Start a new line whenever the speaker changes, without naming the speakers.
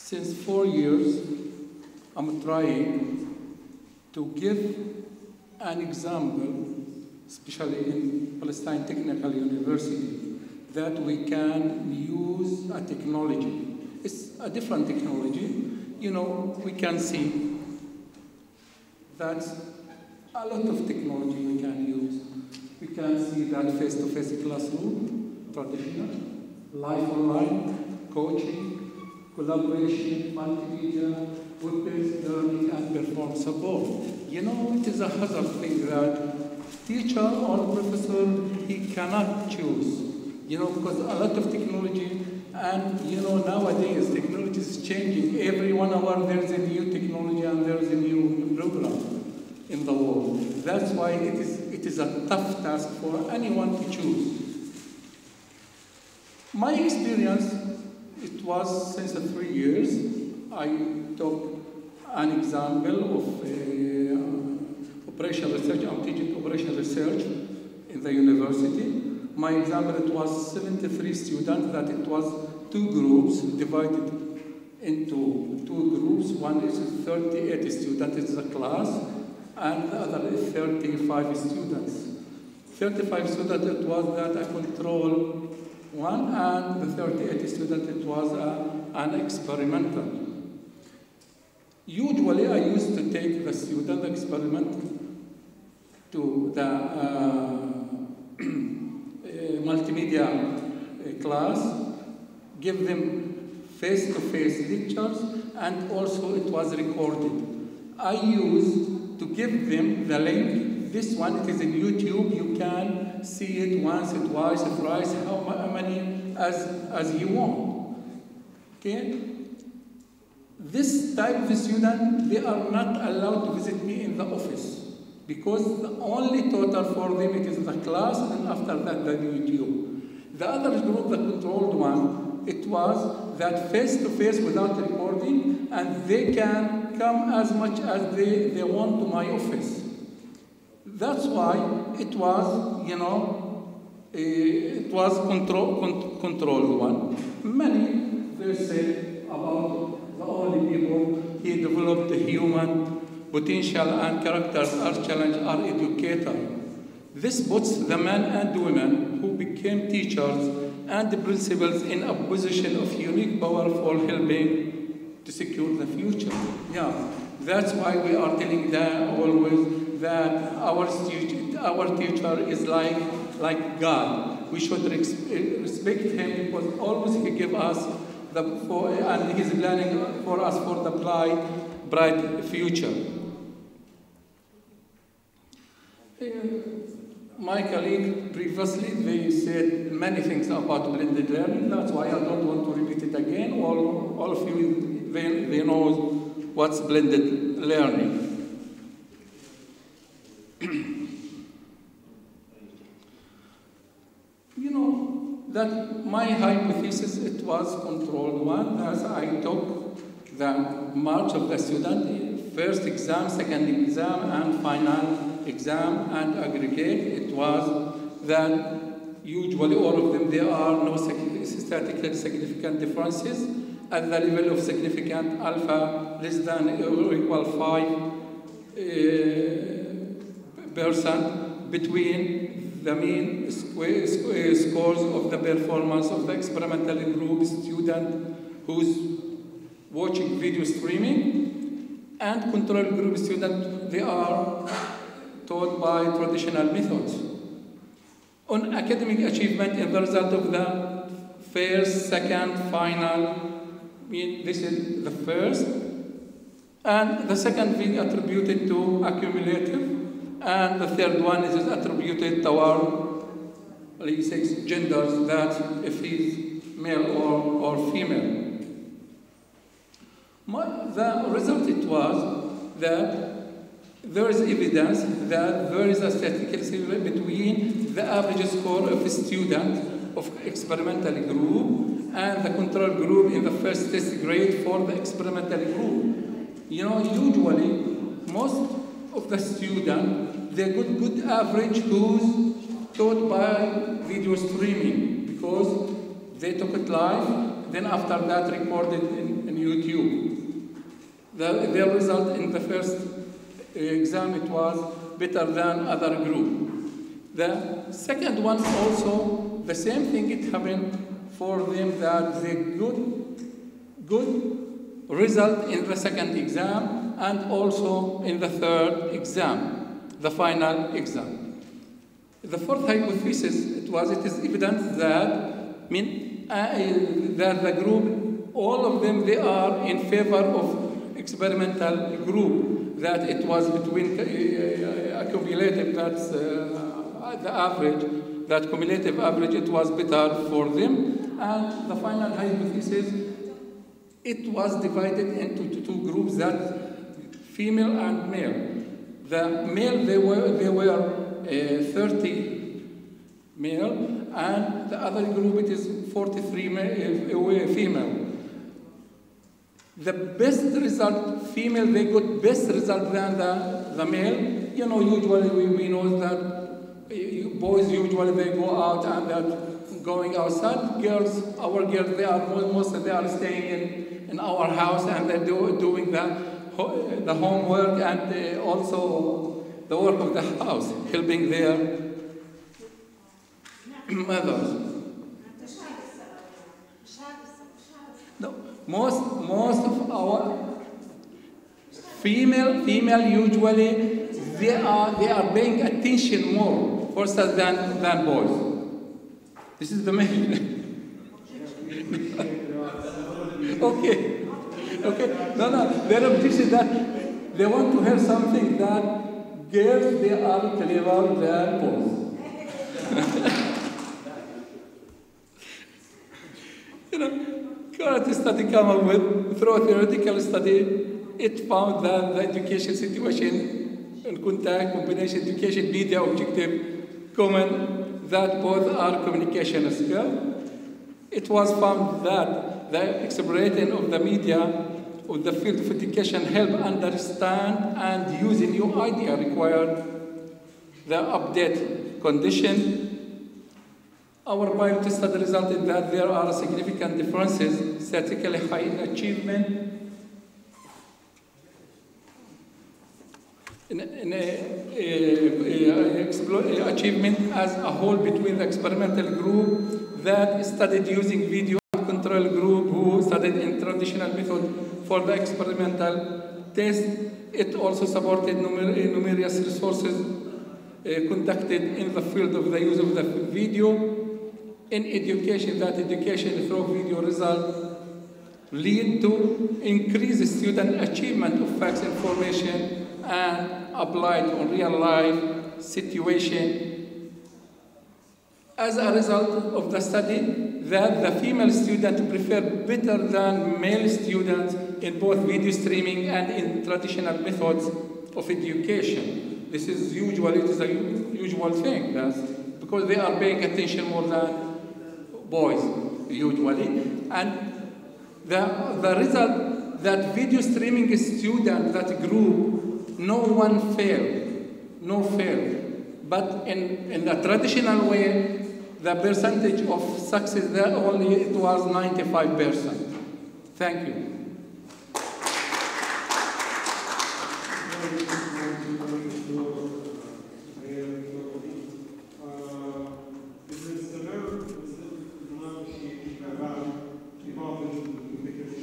Since 4 years, I'm trying to give an example, especially in Palestine Technical University, that we can use a technology. It's a different technology. You know, we can see that a lot of technology we can use. We can see that face-to-face classroom, traditional, live online, coaching, collaboration, multimedia, web-based learning, and perform support. You know, it is a hazard thing that teacher or professor, he cannot choose. You know, because a lot of technology, and you know, nowadays technology is changing. Every 1 hour there is a new technology and there is a new program in the world. That's why it is a tough task for anyone to choose. My experience, it was since 3 years. I took an example of operational research. I'm teaching operational research in the university. My example, it was 73 students, that it was 2 groups divided into 2 groups. One is 38 students, it's a class, and the other is 35 students. 35 students, it was that a control one, and the 38 students, it was an experimental. Usually, I used to take the student experimental to the multimedia class, give them face-to-face lectures, and also it was recorded. I used to give them the link. This one, it is in YouTube. You can see it once, twice, thrice, how many as you want. Okay? This type of student, they are not allowed to visit me in the office, because the only total for them, it is the class, and after that, the YouTube. The other group, the controlled one, it was that face-to-face without recording, and they can come as much as they want to my office. That's why it was, you know, it was controlled one. Many, they say about the only people, he developed the human potential and characters are challenged are educator. This puts the men and women who became teachers and the principals in a position of unique power for helping to secure the future. Yeah, that's why we are telling them always that our teacher is like God. We should respect him, because always he gives us and he's planning for us for the bright future. My colleague previously, they said many things about blended learning. That's why I don't want to repeat it again. All of you, they know what's blended learning. You know, that my hypothesis, it was controlled one, as I took the march of the student, first exam, second exam, and final exam, and aggregate. It was that usually all of them, there are no statistically significant differences at the level of significant alpha less than or equal 5% between the mean scores of the performance of the experimental group student who's watching video streaming, and control group student, they are taught by traditional methods. On academic achievement in the result of the first, second, final, this is the first, and the second being attributed to accumulative, and the third one is attributed to our genders, that if he's male or female. The result it was that there is evidence that there is a statistical similarity between the average score of a student of experimental group and the control group in the first test grade for the experimental group. You know, usually most of the students, they got good average who's taught by video streaming, because they took it live, then after that recorded in YouTube. Their result in the first exam, it was better than other group. The second one also, the same thing it happened for them, that they good result in the second exam and also in the third exam, the final exam. The fourth hypothesis, it is evident that, that the group, all of them, they are in favor of experimental group, that it was between accumulative, that's the average, that cumulative average, it was better for them. And the final hypothesis, it was divided into two groups, that female and male. The male, they were 30 male, and the other group, it is 43 female. The best result, female, they got best result than the male. You know, usually we know that boys usually they go out and they're going outside. Girls, our girls, they are staying in our house, and they're doing the homework and also the work of the house, helping their mothers. No, most of our female usually they are paying attention more first than boys. This is the main. Okay. No. Their objection is that they want to hear something that girls, they are clever than boys. Current study came up with, through a theoretical study, it found that the education situation in contact, combination, education, media, objective, common, that both are communication skills. It was found that the exploration of the media of the field of education help understand and use a new idea required the update condition. Our pilot study resulted that there are significant differences, statistically high in achievement, achievement as a whole between the experimental group that studied using video and control group who studied in traditional method for the experimental test. It also supported numerous resources conducted in the field of the use of the video. In education, that education through video results lead to increased student achievement of facts information and applied on real life situation. As a result of the study, that the female students prefer better than male students in both video streaming and in traditional methods of education. This is usually, it is a usual thing, because they are paying attention more than boys, usually. And the result, that video streaming student, that group, no one failed. But in the traditional way, the percentage of success there only, it was 95%. Thank you.
Because